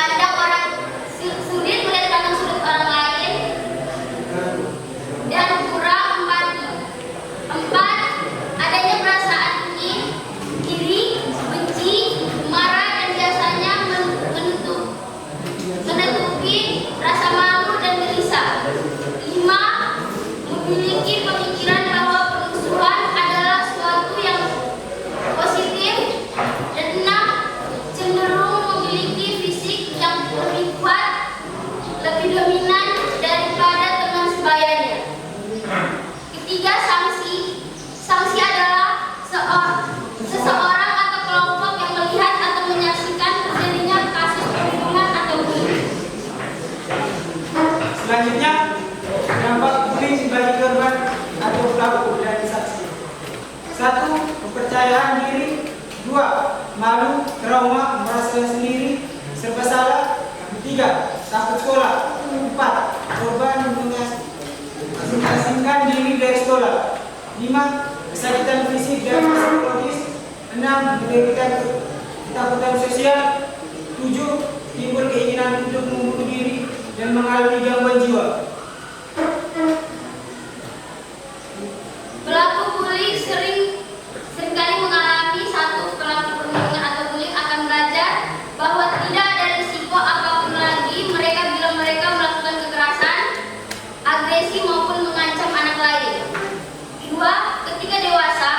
pandang orang sulit melihat pandang sudut orang lain, dan kurang empati. 4. Adanya perasaan ingin, iri, benci, marah, dan biasanya menutupi rasa malu dan gelisah. 5. Memiliki pemikiran bahwa permusuhan adalah suatu yang positif. Dan 6. Cenderung memiliki fisik yang lebih kuat, lebih dominan daripada teman sebayanya. Ketiga, sanksi. Sanksi adalah seseorang atau kelompok yang melihat atau menyaksikan terjadinya kasus perundungan atau bullying. Selanjutnya, dampak bullying bagi korban atau pelaku dan saksi. 1. Kepercayaan diri. 2. Malu, trauma, merasa sendiri, serba salah. 3. Takut sekolah. 4. Korban mengasingkan diri dari sekolah. 5. Kesakitan fisik dan psikologis. 6. Ketakutan sosial. 7. Timbul keinginan untuk membunuh diri dan mengalami gangguan jiwa. Pelaku bullying seringkali mengalami satu pelaku perundungan atau bullying akan belajar bahwa tidak ada risiko apapun lagi bila mereka melakukan kekerasan, agresi maupun mengancam anak lain. 2. Ketika dewasa,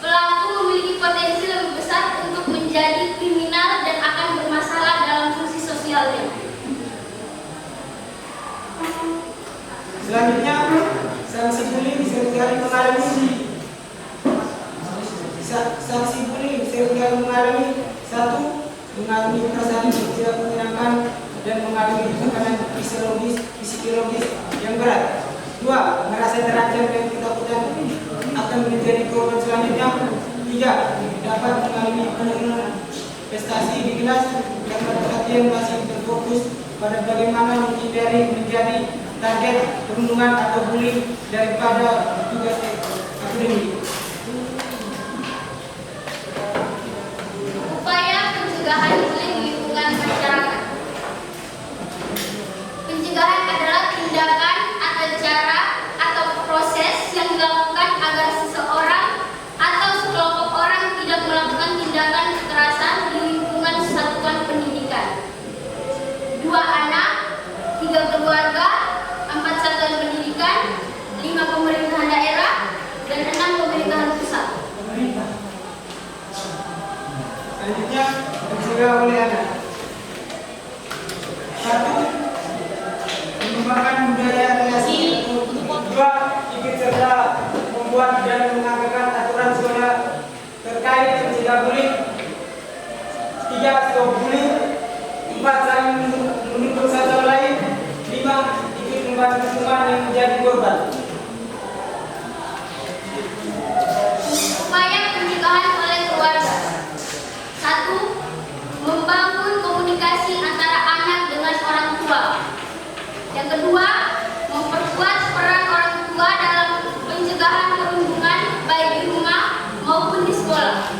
pelaku memiliki potensi lebih besar untuk menjadi kriminal dan akan bermasalah dalam fungsi sosialnya. Selanjutnya, sanksi bullying seringkali mengalami 1. Mengalami perasaan tidak menyenangkan dan mengalami tekanan psikologis yang berat. 2. Merasa terancam dan ketakutan akan menjadi korban selanjutnya. 3. Dapat mengalami penurunan prestasi di kelas karena perhatian masih terfokus pada bagaimana menghindari menjadi target perundungan atau bullying daripada tugas akademik. Upaya pencegahan bullying di lingkungan masyarakat. Pencegahan adalah tindakan atau cara atau proses yang dilakukan agar seseorang atau sekelompok orang tidak melakukan tindakan kekerasan di lingkungan satuan pendidikan. 2 anak, 3 keluarga, 4 satuan pendidikan, 5 pemerintahan daerah, dan 6 pemerintahan pusat. Selanjutnya, mencegah oleh anak. 1. Mengembangkan budaya relasi. 2. Ikut serta membuat dan menganggarkan aturan sekolah terkait mencegah bullying. 3. Stop bullying. 4. Saling mendukung satu lain. 5. Ikut membantu teman yang menjadi korban. Upaya pencegahan oleh keluarga. 1. Membangun komunikasi antara anak dengan orang tua. Yang kedua, memperkuat peran orang tua dalam pencegahan perundungan baik di rumah maupun di sekolah.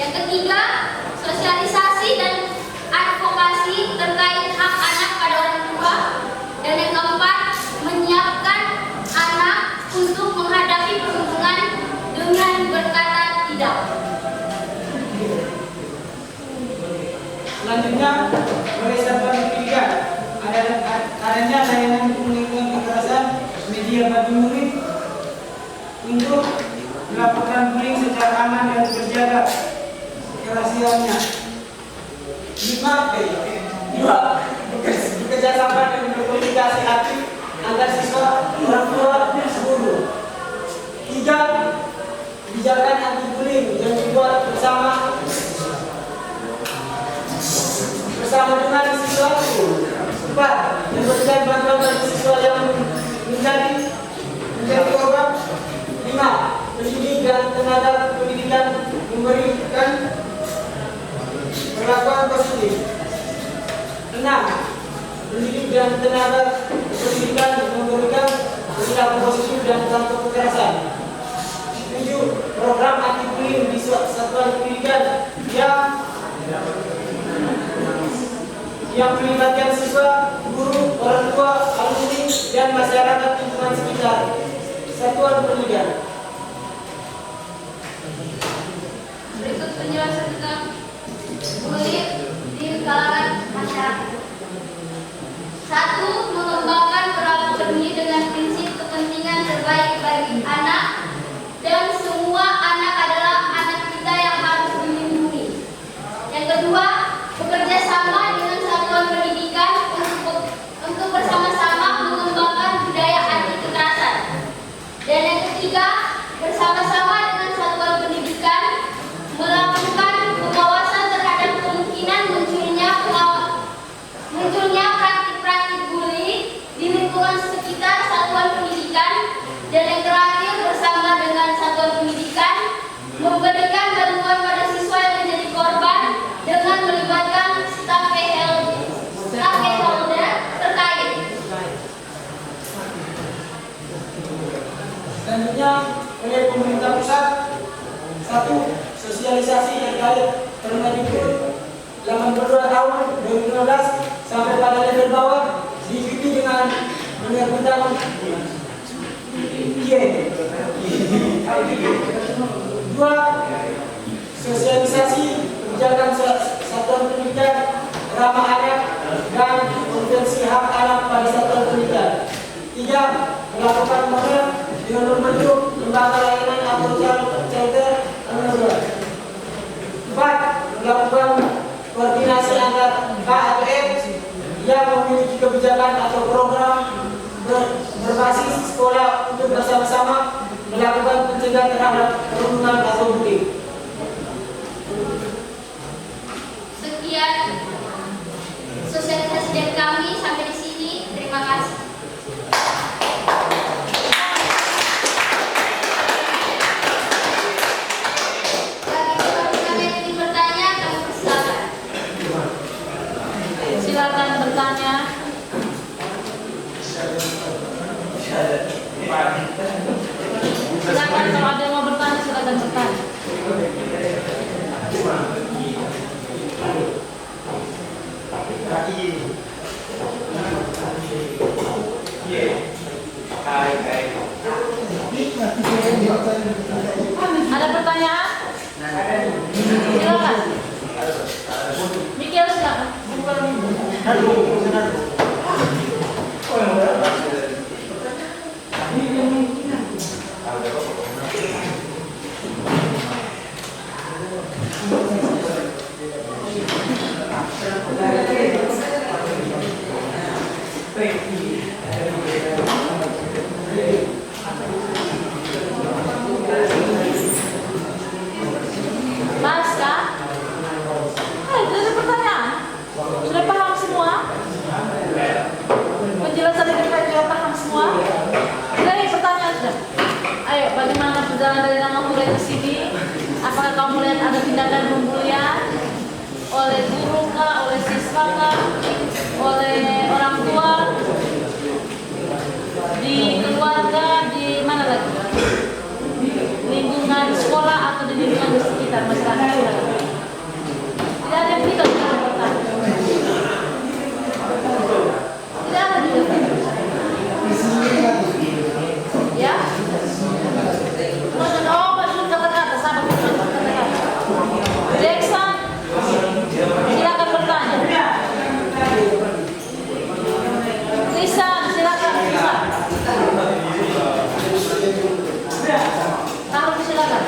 Yang ketiga, sosialisasi dan advokasi terkait hak anak pada orang tua. Dan yang keempat, menyiapkan anak untuk menghadapi perundungan dengan berkata tidak. Selanjutnya, oleh satuan pendidikan, adanya layanan pengendalian kekerasan media bagi murid untuk melakukan bullying secara aman dan terjaga kerahasiaannya. 2. Bekerjasama dan berkomunikasi aktif antar siswa, orang tua, dan guru. 3. Kebijakan anti bullying yang dibuat bersama dengan siswa. 4. Memberikan bantuan bagi siswa yang menjadi korban. 5. Pendidik dan tenaga pendidikan memberikan perlakuan positif. 6. Pendidik dan tenaga pendidikan memberikan perilaku positif dan tanpa kekerasan. 7. Program anti bullying di satuan pendidikan yang yang melibatkan siswa, guru, orang tua, alumni, dan masyarakat lingkungan sekitar satuan pendidikan. Berikut penjelasan tentang bullying di kalangan masyarakat. 1. Mengembangkan perilaku berbunyi dengan prinsip kepentingan terbaik bagi anak dan semua anak adalah anak kita yang harus dilindungi. Yang kedua, bekerja sama dengan satuan pendidikan untuk bersama-sama mengembangkan budaya anti kekerasan. Dan yang ketiga, bersama-sama dengan satuan pendidikan melakukan pengawasan terhadap kemungkinan munculnya praktik-praktik bullying di lingkungan sekitar satuan pendidikan. Dan yang terakhir, bersama dengan satuan pendidikan memberikan bantuan pada siswa yang menjadi korban dengan melibatkan stakeholder terkait. Selanjutnya oleh pemerintah pusat. 1. Sosialisasi terkait Permendikbud 82 tahun 2015 sampai pada level bawah diikuti dengan penerbitan IE. 2. Sosialisasi kebijakan satuan pendidikan ramah anak dan konvensi hak anak pada satuan pendidikan. 3. Melakukan model dengan membentuk lembaga layanan atau shelter. 4. Melakukan koordinasi antar K atau M yang memiliki kebijakan atau program berbasis sekolah untuk bersama-sama melakukan pencegahan terhadap perundungan atau bullying. Sekian sosialisasi dari kami, sampai di sini. Terima kasih. Bagi teman-teman yang ingin bertanya, kami persilakan. Silakan bertanya. Silakan, kalau ada yang mau bertanya, silakan bertanya. Ada pertanyaan? Silakan. Mikir, silakan. Mas, Kak? Itu ada pertanyaan. Sudah paham semua? Penjelasan dari Pak sudah paham semua? Dari pertanyaan sudah. Ayo, bagaimana perjalanan dari nama mulai ke sini? Apakah kamu melihat ada tindakan pembulian oleh guru kah, oleh siswa kah, oleh orang tua, di keluarga, di mana lagi? Lingkungan sekolah atau di lingkungan sekitar masyarakat? Tidak ada yang tidak bertanya. Tidak ada juga. Ya? Oh, masuk kata-kata, sabar kata-kata. Jackson, silakan bertanya. Lisa, silakan Lisa. Taruh silakan.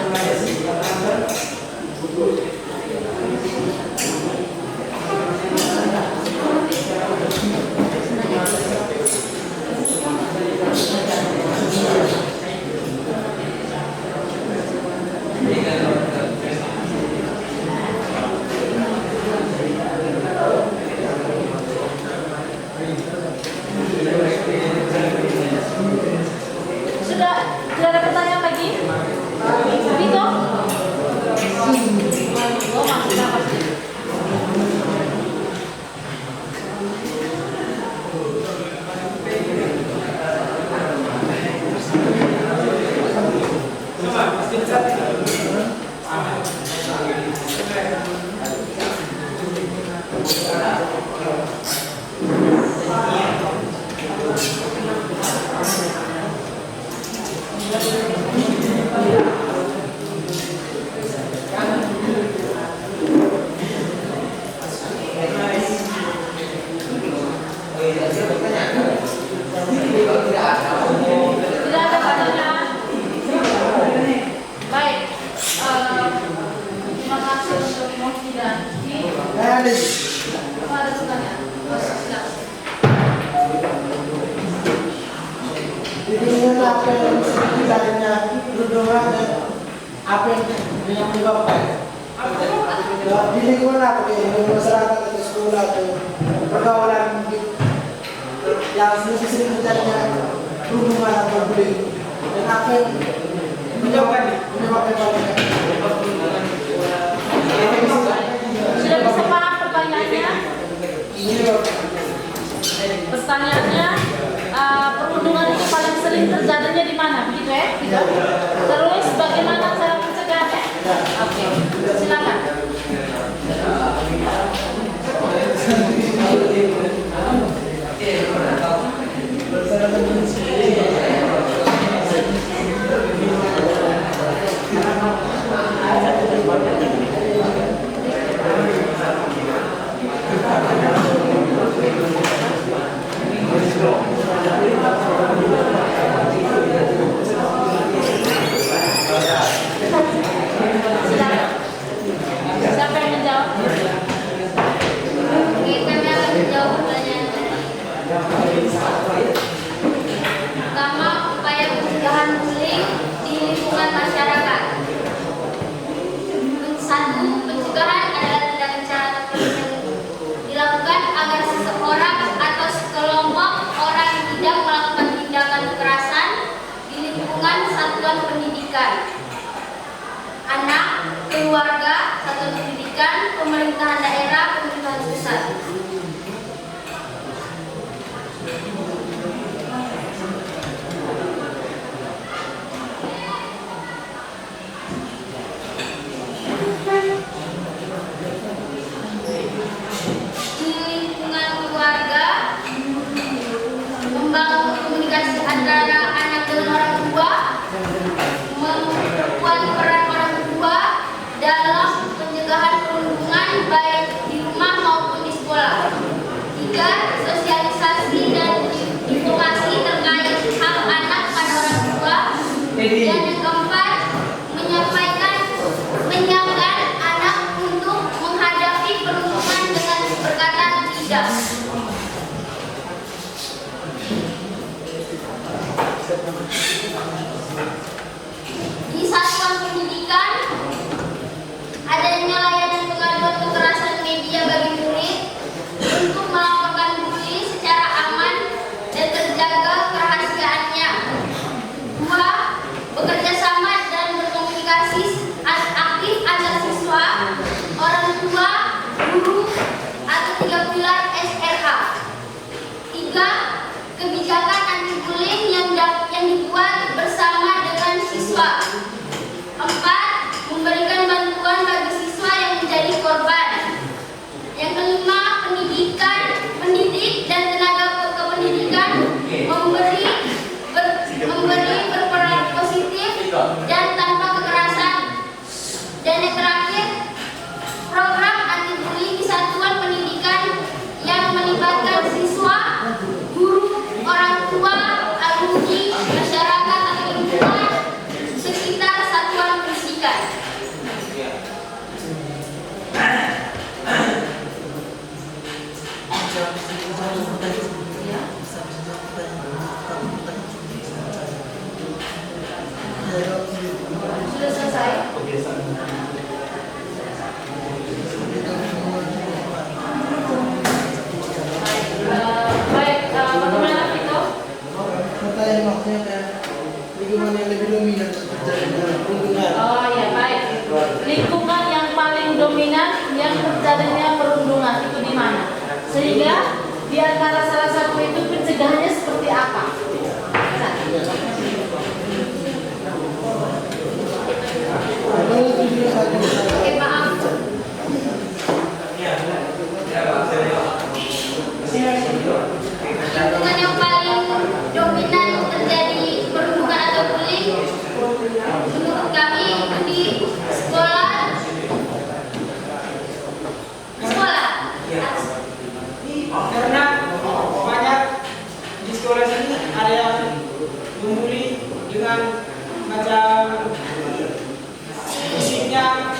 kasih untuk Mofi dan Ki. Apa ada pertanyaan? Silakan. Jadi dengan apa yang sekitarnya perundungan dan apa yang menyebabkan di lingkungan apa di masyarakat atau sekolah atau pergaulan yang sering terjadinya perundungan atau bullying dan apa yang menyebabkan Sudah bisa paham pertanyaannya? Pertanyaannya, perundungan itu paling sering terjadinya di mana? Begitu ya? Gitu. Terus bagaimana cara mencegahnya? Oke, silakan. Silakan. Siapa yang menjawab? Oke, kami akan menjawab pertanyaan tadi. Pertama, upaya pencegahan bullying di lingkungan masyarakat. Satu, pencegahan adalah tindakan cara tertentu yang dilakukan agar seseorang atau sekelompok orang tidak melakukan tindakan kekerasan di lingkungan satuan pendidikan, anak, keluarga, satuan pendidikan, pemerintahan daerah, pemerintahan pusat. Di lingkungan keluarga, membangun komunikasi antara anak dengan orang tua, memperkuat peran orang tua dalam pencegahan perundungan baik di rumah maupun di sekolah. Tiga, sosialisasi dan informasi terkait hak anak pada orang tua. Dan yang keempat, menyiapkan anak untuk menghadapi perundungan dengan berkata tidak. Di satuan pendidikan, adanya layanan pengaduan kekerasan media bagi murid untuk melaporkan bully secara aman dan terjaga kerahasiaannya. Dua, bekerja sama dan berkomunikasi aktif antar siswa, orang tua, guru, atau 3 pilar SRH. Tiga, kebijakan anti bullying yang dibuat bersama dengan siswa. Empat, memberikan bantuan bagi siswa yang menjadi korban. Yang kelima, pendidik dan tenaga kependidikan memberi berperan positif dan tanpa kekerasan. Dan yang terakhir, program anti bullying di satuan pendidikan yang melibatkan siswa, guru, orang tua, alumni, masyarakat atau lingkungan sekitar satuan pendidikan. Sudah selesai? Baik, bagaimana Vito? pertanyaan maksudnya lingkungan yang lebih dominan terjadi dalam perundungan. Oh ya, baik. Lingkungan yang paling dominan yang terjadinya perundungan itu di mana? Sehingga di antara salah satu itu pencegahannya seperti apa? Oke, maaf. Lingkungan yang paling dominan terjadi perundungan atau bullying menurut kami itu di sekolah. Karena banyak di sekolah sini ada yang membuli dengan macam fisiknya,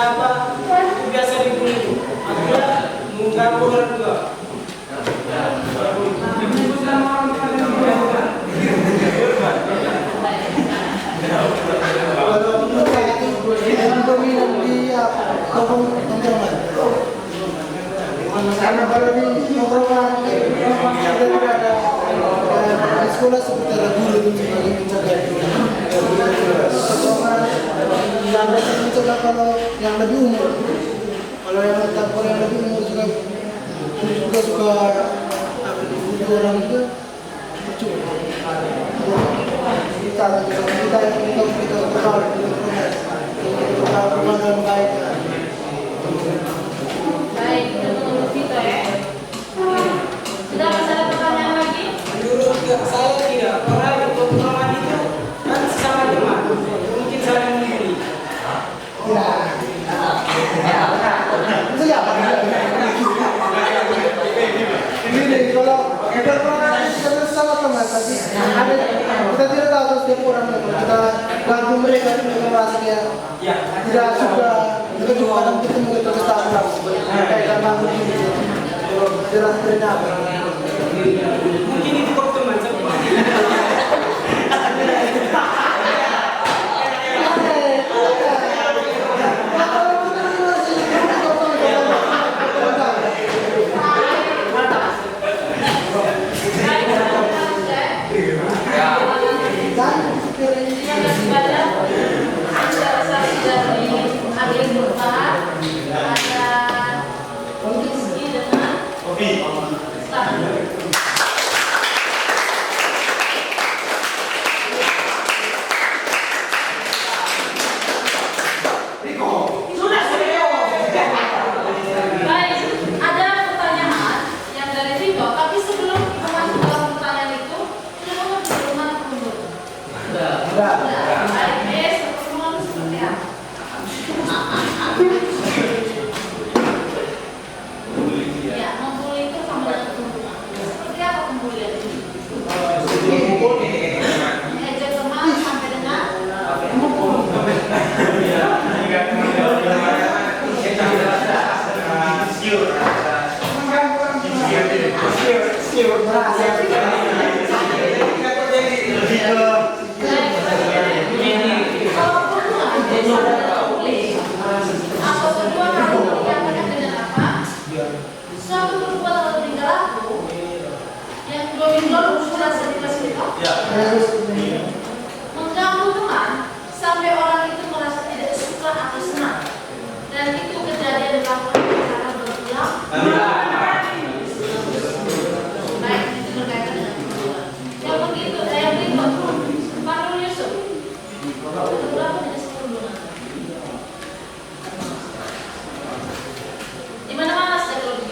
siapa itu biasa dibully. Akhirnya mengganggu orang tua. Kalau menurut saya itu yang dominan di tongkrongan. Karena kalau di tongkrongan kita tidak ada di sekolah seperti ada guru itu sebagai penjaga. Tongkrongan yang dapat mencegah kalau yang lebih umur. Kalau yang lebih umur juga suka orang juga cukup. Kita berkali dalam baik. Baik, kita tunggu Vito ya. Sudah masih ada pertanyaan lagi? Menurut saya tidak, karena di tongkrongan itu kan sesama teman, mungkin saling membuli. Ini kalau kita pernah kita sama teman, tapi ada kita tidak tahu setiap orang kita ganggu mereka dengan merasa dia tidak suka kita juga kadang ketemu kita ketahuan kayak ganggu gitu jelas ternyata Mungkin itu kok teman mengganggu teman sampai orang itu merasa tidak suka atau senang, dan itu kejadian dilakukan secara berulang. Baik, itu berkaitan dengan perempuan. Yang begitu, yang berikut, Pak Nurul Yusuf. Berapa jenis perundungan? Di mana-mana sejak dulu.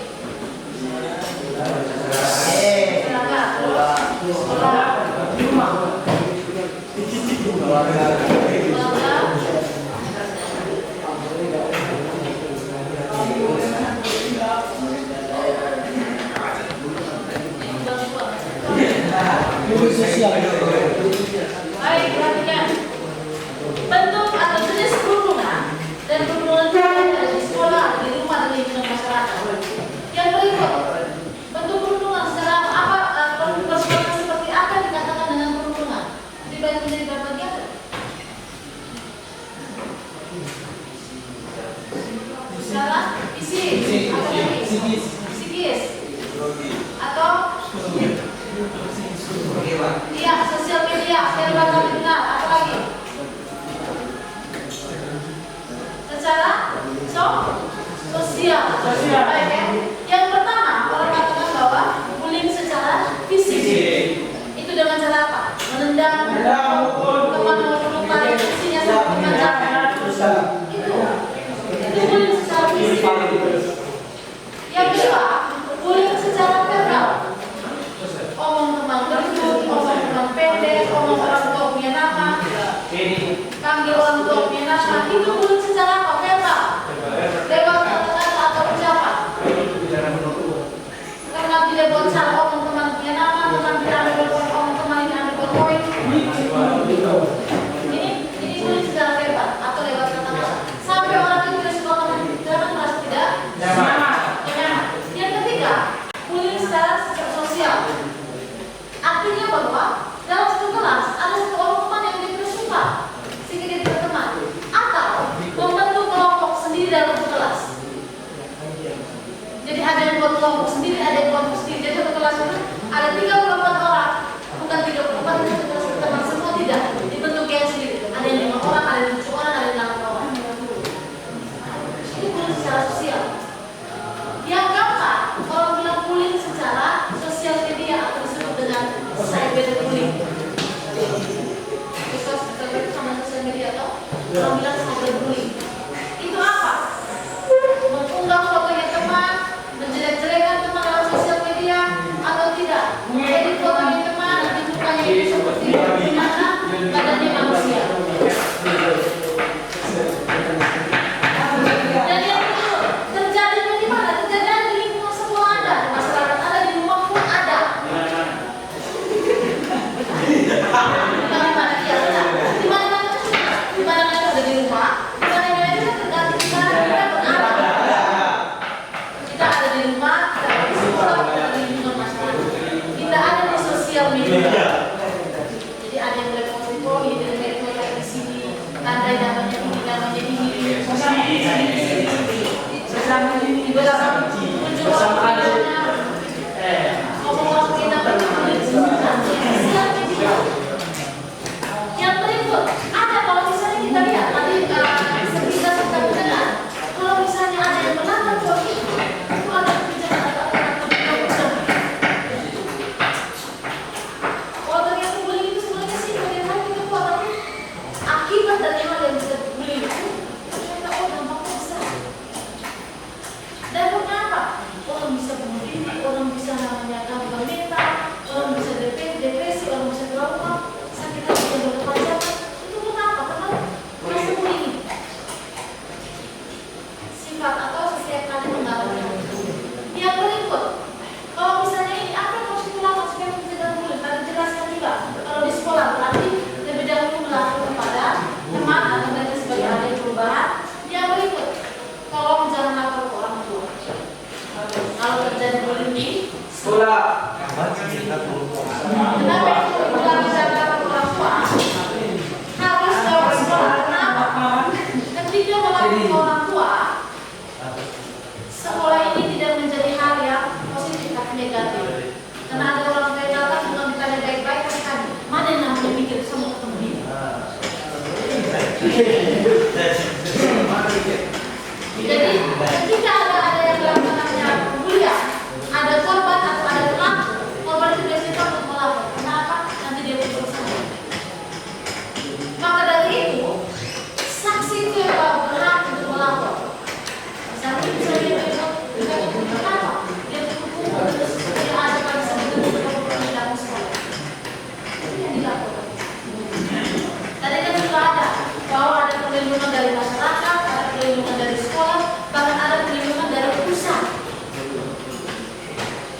Sekolah, rumah. Baik, perhatikan. Bentuk atau jenis perundungan dan perundungan yang ada di sekolah, di rumah, dan di lingkungan masyarakat. Yang berikut, bentuk perundungan secara apa? Persoalan seperti apa dikatakan dengan perundungan? Dibagi menjadi berapa bagian? Secara isi, apa lagi? Psikis, atau iya, sosial media, verbal dan dengar, apa lagi? Secara sosial. Baik ya. Yang pertama, orang katakan bahwa bullying secara fisik. Itu dengan cara apa? Menendang, teman melukai, isinya sampai mengancam. Itu bullying secara fisik. Yang kedua, bullying secara verbal. Omong teman gendut, omong teman pendek, omong orang tua punya kelompok sendiri, ada yang kelompok sendiri. Jadi satu kelas itu ada 34 orang, bukan 34 itu teman semua, tidak. Dibentuk yang sendiri. Ada yang 5 orang, ada yang 7 orang, ada yang 8 orang. Ini bullying secara sosial. Yang keempat, orang bilang bullying secara sosial media atau disebut dengan cyberbullying. Sama sosial media atau orang bilang cyberbullying. Itu apa? Mengunggah fotonya teman, menjelek-jelekan teman dalam sosial media atau tidak? Jadi fotonya teman, nanti mukanya itu seperti gimana badannya manusia. Dan yang itu terjadi di mana? Terjadi di lingkungan sekolah Anda, di masyarakat Anda, di rumah pun ada. Di mana ada di rumah, di mana itu tergantung di mana kita berada. Kita ada di rumah, kita ada di sekolah, kita ada di lingkungan masyarakat. Kita ada di sosial media. Jadi ada yang mulai posting, ini dari mereka di sini, tanda namanya ini, namanya ini, di belakang muncul orang-orangnya, ngomong-ngomong kita berkulit sosial media. Yang berikut, ada kalau misalnya kita lihat tadi sekitar kita mendengar, kalau misalnya ada yang melanggar kode itu ada kebijakan atau orang yang bullying itu sebenarnya sih bagaimana kita buat akibat dari hal yang bisa bullying itu ternyata dampaknya besar. Dampaknya apa? Orang bisa bunuh diri, orang bisa namanya gangguan mental, orang bisa depresi, orang bisa trauma, sakit hati yang berkepanjangan. Itu kenapa? Karena merasa bullying. Sifat atau setiap kali mengalami. Yang berikut, kalau misalnya ini apa yang harus dilakukan supaya mencegah bullying? Tadi jelaskan juga. Kalau di sekolah berarti lebih dahulu melakukan kepada teman atau mereka sebagai ada perubahan. Yang berikut, tolong jangan lapor ke orang tua. Kalau terjadi bullying di Sekolah. kenapa itu bilang jangan lapor ke orang tua? Harus lewat sekolah. Kenapa? Ketika melapor ke orang tua, sekolah ini tidak menjadi hal yang positif tapi negatif. Karena ada orang tua yang datang dengan ditanya baik-baik kan, mana yang namanya mikir sama ketemu dia. Jadi ketika ada yang namanya bullying, ada korban atau ada pelaku, korban itu biasanya takut melapor. Kenapa? Nanti dia berusaha. Maka dari itu, saksi itu yang berhak untuk melapor. Misalnya dia kenapa? Dia berhubung terus dia ada pada sebelum di dalam sekolah. Itu yang dilaporkan. Tadi kan juga ada bahwa ada perlindungan dari masyarakat, ada perlindungan dari sekolah, bahkan ada perlindungan dari pusat.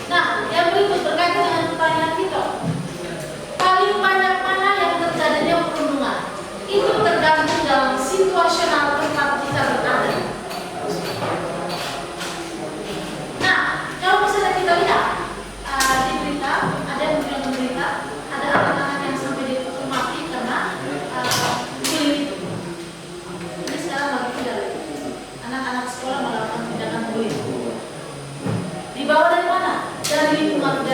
Nah, yang berikut berkaitan dengan pertanyaan kita, paling banyak mana yang terjadinya perundungan? Itu tergantung dalam situasional tempat kita berada. Nah, kalau misalnya kita lihat di berita, ada yang bilang berita, ada anak-anak yang sampai dihukum mati karena bullying. Ini sekarang lagi tidak anak-anak sekolah melakukan tindakan bullying. Dibawa dari mana? Dari lingkungan